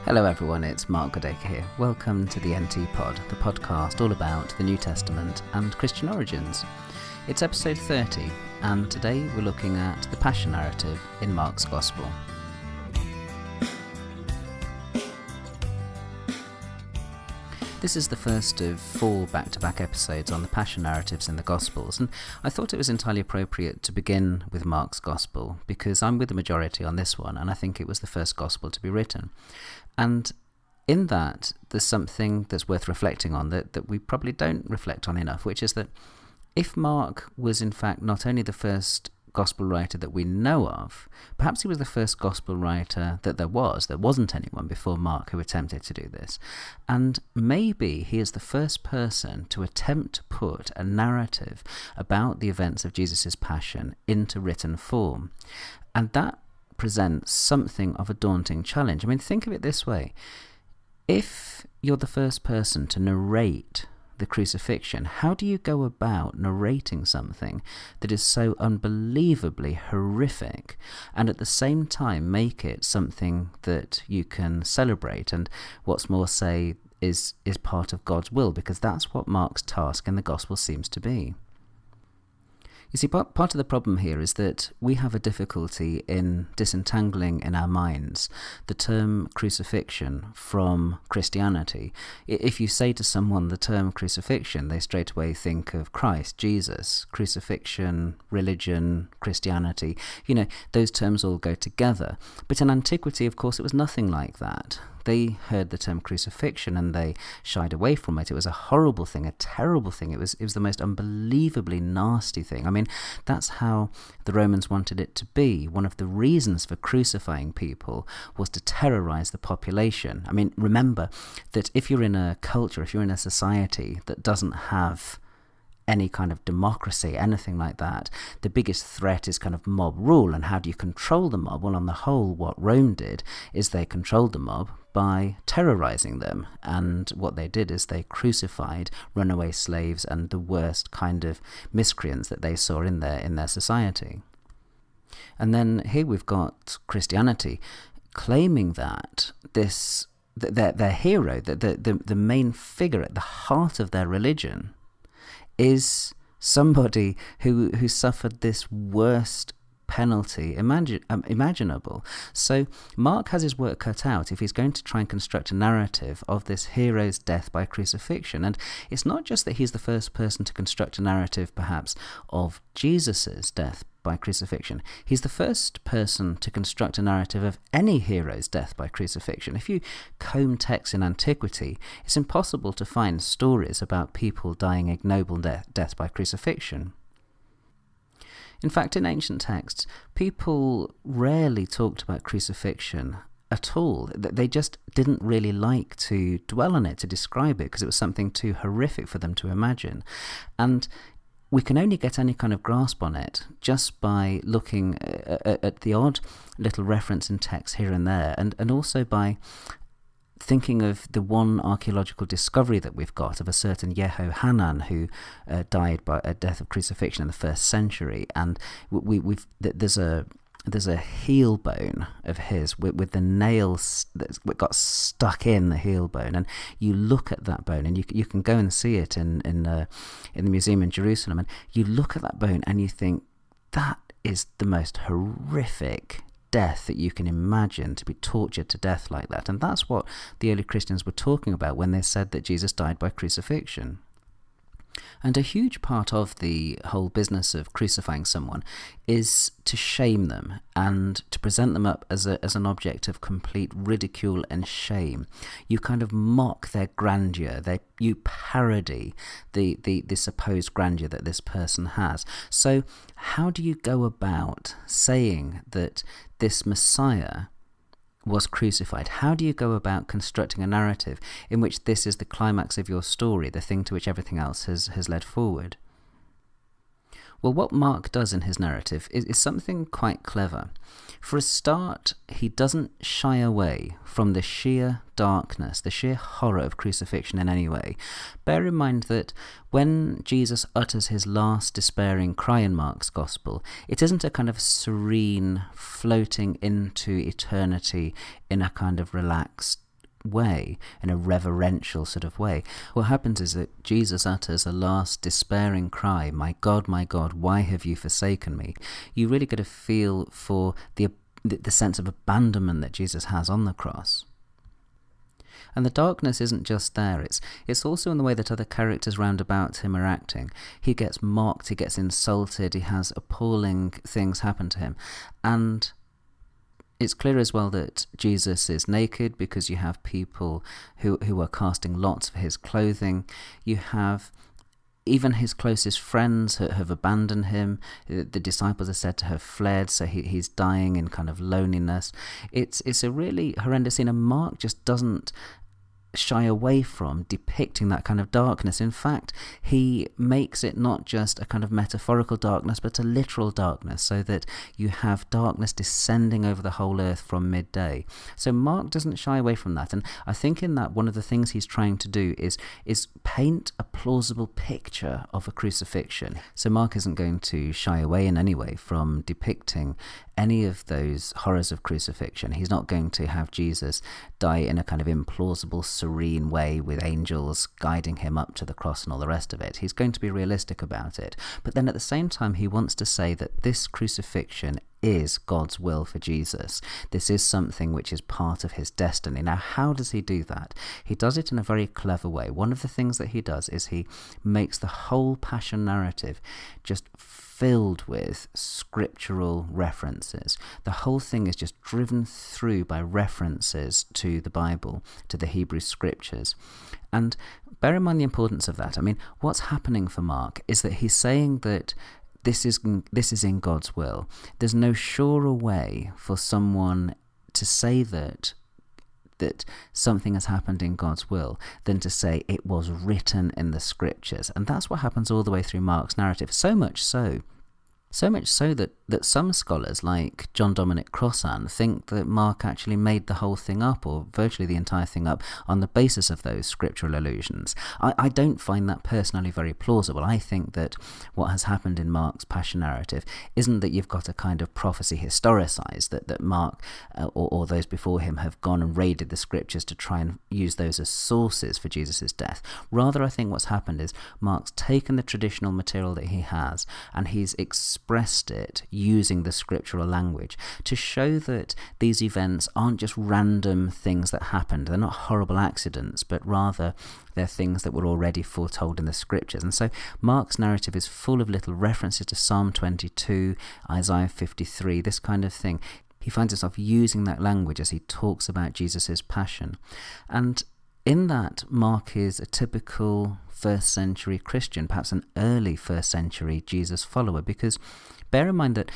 Hello everyone, it's Mark Goodacre here. Welcome to the NT Pod, the podcast all about the New Testament and Christian origins. It's episode 30, and today we're looking at the Passion narrative in Mark's Gospel. This is the first of 4 back-to-back episodes on the Passion narratives in the Gospels, and I thought it was entirely appropriate to begin with Mark's Gospel, because I'm with the majority on this one, and I think it was the first Gospel to be written. And in that, there's something that's worth reflecting on that we probably don't reflect on enough, which is that if Mark was in fact not only the first Gospel writer that we know of, perhaps he was the first Gospel writer that there wasn't anyone before Mark who attempted to do this, and maybe he is the first person to attempt to put a narrative about the events of Jesus' Passion into written form, and that presents something of a daunting challenge. I mean, think of it this way: if you're the first person to narrate the crucifixion, how do you go about narrating something that is so unbelievably horrific and at the same time make it something that you can celebrate and, what's more, say is part of God's will? Because that's what Mark's task in the Gospel seems to be. You see, part of the problem here is that we have a difficulty in disentangling in our minds the term crucifixion from Christianity. If you say to someone the term crucifixion, they straight away think of Christ, Jesus, crucifixion, religion, Christianity. You know, those terms all go together. But in antiquity, of course, it was nothing like that. They heard the term crucifixion and they shied away from it. It was a horrible thing, a terrible thing. It was the most unbelievably nasty thing. I mean, that's how the Romans wanted it to be. One of the reasons for crucifying people was to terrorize the population. I mean, remember that if you're in a culture, if you're in a society that doesn't have any kind of democracy, anything like that, the biggest threat is kind of mob rule. And how do you control the mob? Well, on the whole, what Rome did is they controlled the mob by terrorizing them, and what they did is they crucified runaway slaves and the worst kind of miscreants that they saw in their society. And then here we've got Christianity claiming that their hero, the main figure at the heart of their religion, is somebody who suffered this worst penalty imaginable. So Mark has his work cut out if he's going to try and construct a narrative of this hero's death by crucifixion. And it's not just that he's the first person to construct a narrative perhaps of Jesus's death by crucifixion. He's the first person to construct a narrative of any hero's death by crucifixion. If you comb texts in antiquity, it's impossible to find stories about people dying ignoble death by crucifixion. In fact, in ancient texts, people rarely talked about crucifixion at all. They just didn't really like to dwell on it, to describe it, because it was something too horrific for them to imagine. And we can only get any kind of grasp on it just by looking at the odd little reference in text here and there, and also by thinking of the one archaeological discovery that we've got of a certain Yehohanan who died by a death of crucifixion in the 1st century, and there's a heel bone of his with the nails that got stuck in the heel bone, and you look at that bone, and you can go and see it in the museum in Jerusalem, and you look at that bone and you think, that is the most horrific death that you can imagine, to be tortured to death like that. And that's what the early Christians were talking about when they said that Jesus died by crucifixion. And a huge part of the whole business of crucifying someone is to shame them and to present them up as an object of complete ridicule and shame. You kind of mock their grandeur. You parody the supposed grandeur that this person has. So how do you go about saying that this Messiah was crucified? How do you go about constructing a narrative in which this is the climax of your story, the thing to which everything else has led forward? Well, what Mark does in his narrative is something quite clever. For a start, he doesn't shy away from the sheer darkness, the sheer horror of crucifixion in any way. Bear in mind that when Jesus utters his last despairing cry in Mark's Gospel, it isn't a kind of serene floating into eternity in a kind of relaxed way, in a reverential sort of way. What happens is that Jesus utters a last despairing cry, my God, why have you forsaken me? You really get a feel for the sense of abandonment that Jesus has on the cross. And the darkness isn't just there, it's also in the way that other characters round about him are acting. He gets mocked, he gets insulted, he has appalling things happen to him. And it's clear as well that Jesus is naked, because you have people who are casting lots for his clothing. You have even his closest friends have abandoned him. The disciples are said to have fled, so he's dying in kind of loneliness. It's a really horrendous scene, and Mark just doesn't shy away from depicting that kind of darkness. In fact, he makes it not just a kind of metaphorical darkness, but a literal darkness, so that you have darkness descending over the whole earth from midday. So Mark doesn't shy away from that, and I think in that one of the things he's trying to do is paint a plausible picture of a crucifixion. So Mark isn't going to shy away in any way from depicting any of those horrors of crucifixion. He's not going to have Jesus die in a kind of implausible, serene way with angels guiding him up to the cross and all the rest of it. He's going to be realistic about it. But then at the same time, he wants to say that this crucifixion is God's will for Jesus. This is something which is part of his destiny. Now, how does he do that? He does it in a very clever way. One of the things that he does is he makes the whole Passion narrative just filled with scriptural references. The whole thing is just driven through by references to the Bible, to the Hebrew scriptures. And bear in mind the importance of that. I mean, what's happening for Mark is that he's saying that this is in God's will. There's no surer way for someone to say that something has happened in God's will than to say it was written in the scriptures. And that's what happens all the way through Mark's narrative. So much so that some scholars, like John Dominic Crossan, think that Mark actually made the whole thing up, or virtually the entire thing up, on the basis of those scriptural allusions. I don't find that personally very plausible. I think that what has happened in Mark's Passion narrative isn't that you've got a kind of prophecy historicised, that Mark or those before him have gone and raided the scriptures to try and use those as sources for Jesus' death. Rather, I think what's happened is Mark's taken the traditional material that he has and he's expressed it using the scriptural language to show that these events aren't just random things that happened. They're not horrible accidents, but rather they're things that were already foretold in the scriptures. And so Mark's narrative is full of little references to Psalm 22, Isaiah 53, this kind of thing. He finds himself using that language as he talks about Jesus' passion. And in that, Mark is a typical first century Christian, perhaps an early first century Jesus follower, because bear in mind that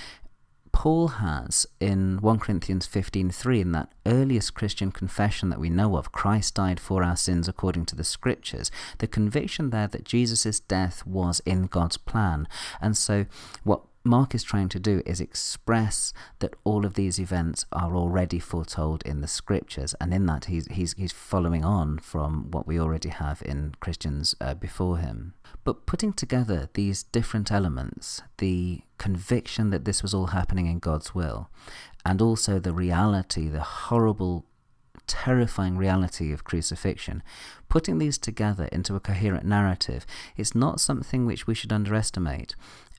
Paul has in 1 Corinthians 15:3, in that earliest Christian confession that we know of, Christ died for our sins according to the scriptures, the conviction there that Jesus' death was in God's plan. And so what Mark is trying to do is express that all of these events are already foretold in the scriptures, and in that he's following on from what we already have in Christians before him. But putting together these different elements, the conviction that this was all happening in God's will, and also the reality, the horrible, terrifying reality of crucifixion, putting these together into a coherent narrative is not something which we should underestimate.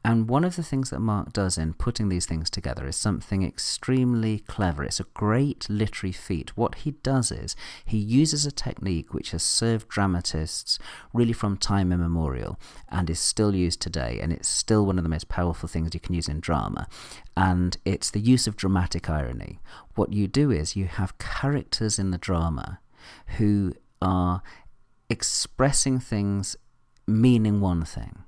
And one of the things that Mark does in putting these things together is something extremely clever. It's a great literary feat. What he does is he uses a technique which has served dramatists really from time immemorial and is still used today, and it's still one of the most powerful things you can use in drama. And it's the use of dramatic irony. What you do is you have characters in the drama who are expressing things meaning one thing,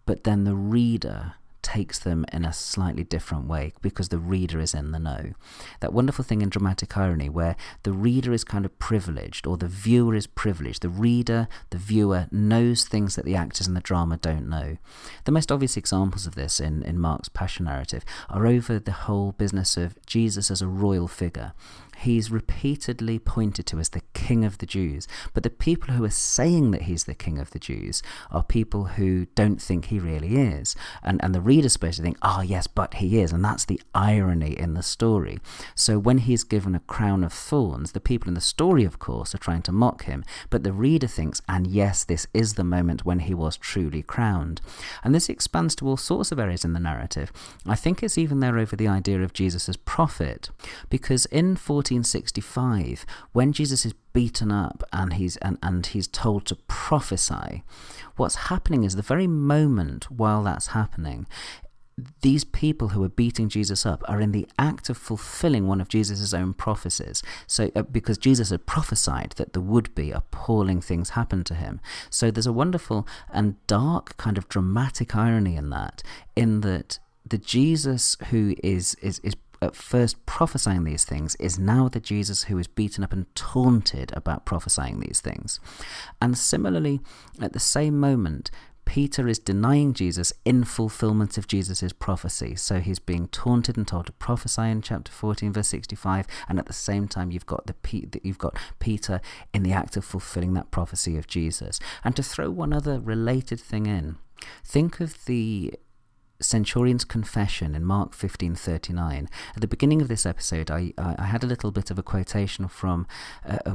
but then the reader takes them in a slightly different way because the reader is in the know. That wonderful thing in dramatic irony where the reader is kind of privileged, or the viewer is privileged. The reader, the viewer, knows things that the actors in the drama don't know. The most obvious examples of this in Mark's Passion narrative are over the whole business of Jesus as a royal figure he's repeatedly pointed to as the King of the Jews. But the people who are saying that he's the King of the Jews are people who don't think he really is. And the reader's supposed to think, oh yes, but he is. And that's the irony in the story. So when he's given a crown of thorns, the people in the story, of course, are trying to mock him. But the reader thinks, and yes, this is the moment when he was truly crowned. And this expands to all sorts of areas in the narrative. I think it's even there over the idea of Jesus as prophet, because in 1465, when Jesus is beaten up and he's told to prophesy, what's happening is the very moment while that's happening, these people who are beating Jesus up are in the act of fulfilling one of Jesus' own prophecies. So, because Jesus had prophesied that there would be appalling things happen to him. So there's a wonderful and dark kind of dramatic irony in that the Jesus who is at first prophesying these things is now the Jesus who is beaten up and taunted about prophesying these things. And similarly, at the same moment, Peter is denying Jesus in fulfillment of Jesus' prophecy. So he's being taunted and told to prophesy in chapter 14, verse 65, and at the same time you've got Peter in the act of fulfilling that prophecy of Jesus. And to throw one other related thing in, think of the centurion's confession in Mark 15:39. At the beginning of this episode, I had a little bit of a quotation from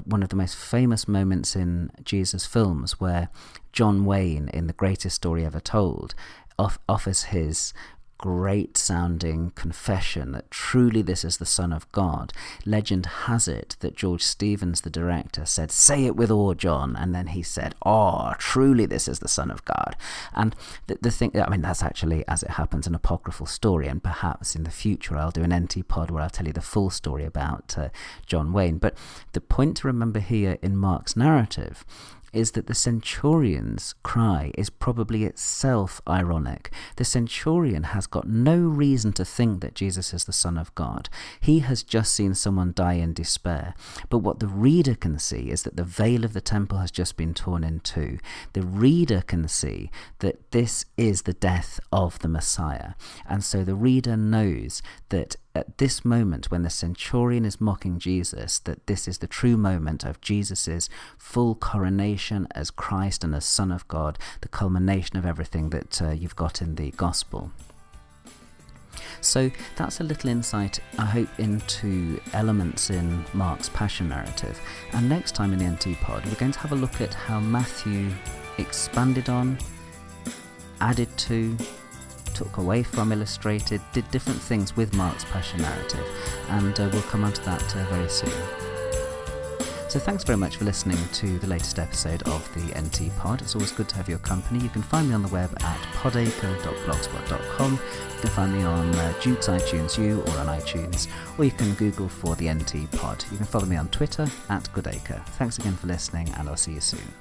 one of the most famous moments in Jesus' films, where John Wayne, in The Greatest Story Ever Told, offers his great-sounding confession that truly this is the Son of God. Legend has it that George Stevens, the director, said, "Say it with awe, John," and then he said, "Oh, truly this is the Son of God." And the thing, I mean, that's actually, as it happens, an apocryphal story, and perhaps in the future I'll do an NT pod where I'll tell you the full story about John Wayne. But the point to remember here in Mark's narrative is that the centurion's cry is probably itself ironic. The centurion has got no reason to think that Jesus is the Son of God. He has just seen someone die in despair. But what the reader can see is that the veil of the temple has just been torn in two. The reader can see that this is the death of the Messiah. And so the reader knows that at this moment, when the centurion is mocking Jesus, that this is the true moment of Jesus's full coronation as Christ and as Son of God, the culmination of everything that you've got in the gospel. So that's a little insight, I hope, into elements in Mark's Passion narrative. And next time in the NT pod, we're going to have a look at how Matthew expanded on, added to, took away from, illustrated, did different things with Mark's Passion narrative, and we'll come on to that very soon. So thanks very much for listening to the latest episode of the NT Pod. It's always good to have your company. You can find me on the web at podacre.blogspot.com. You can find me on Duke's iTunes U or on iTunes, or you can Google for the NT Pod. You can follow me on Twitter at Goodacre. Thanks again for listening, and I'll see you soon.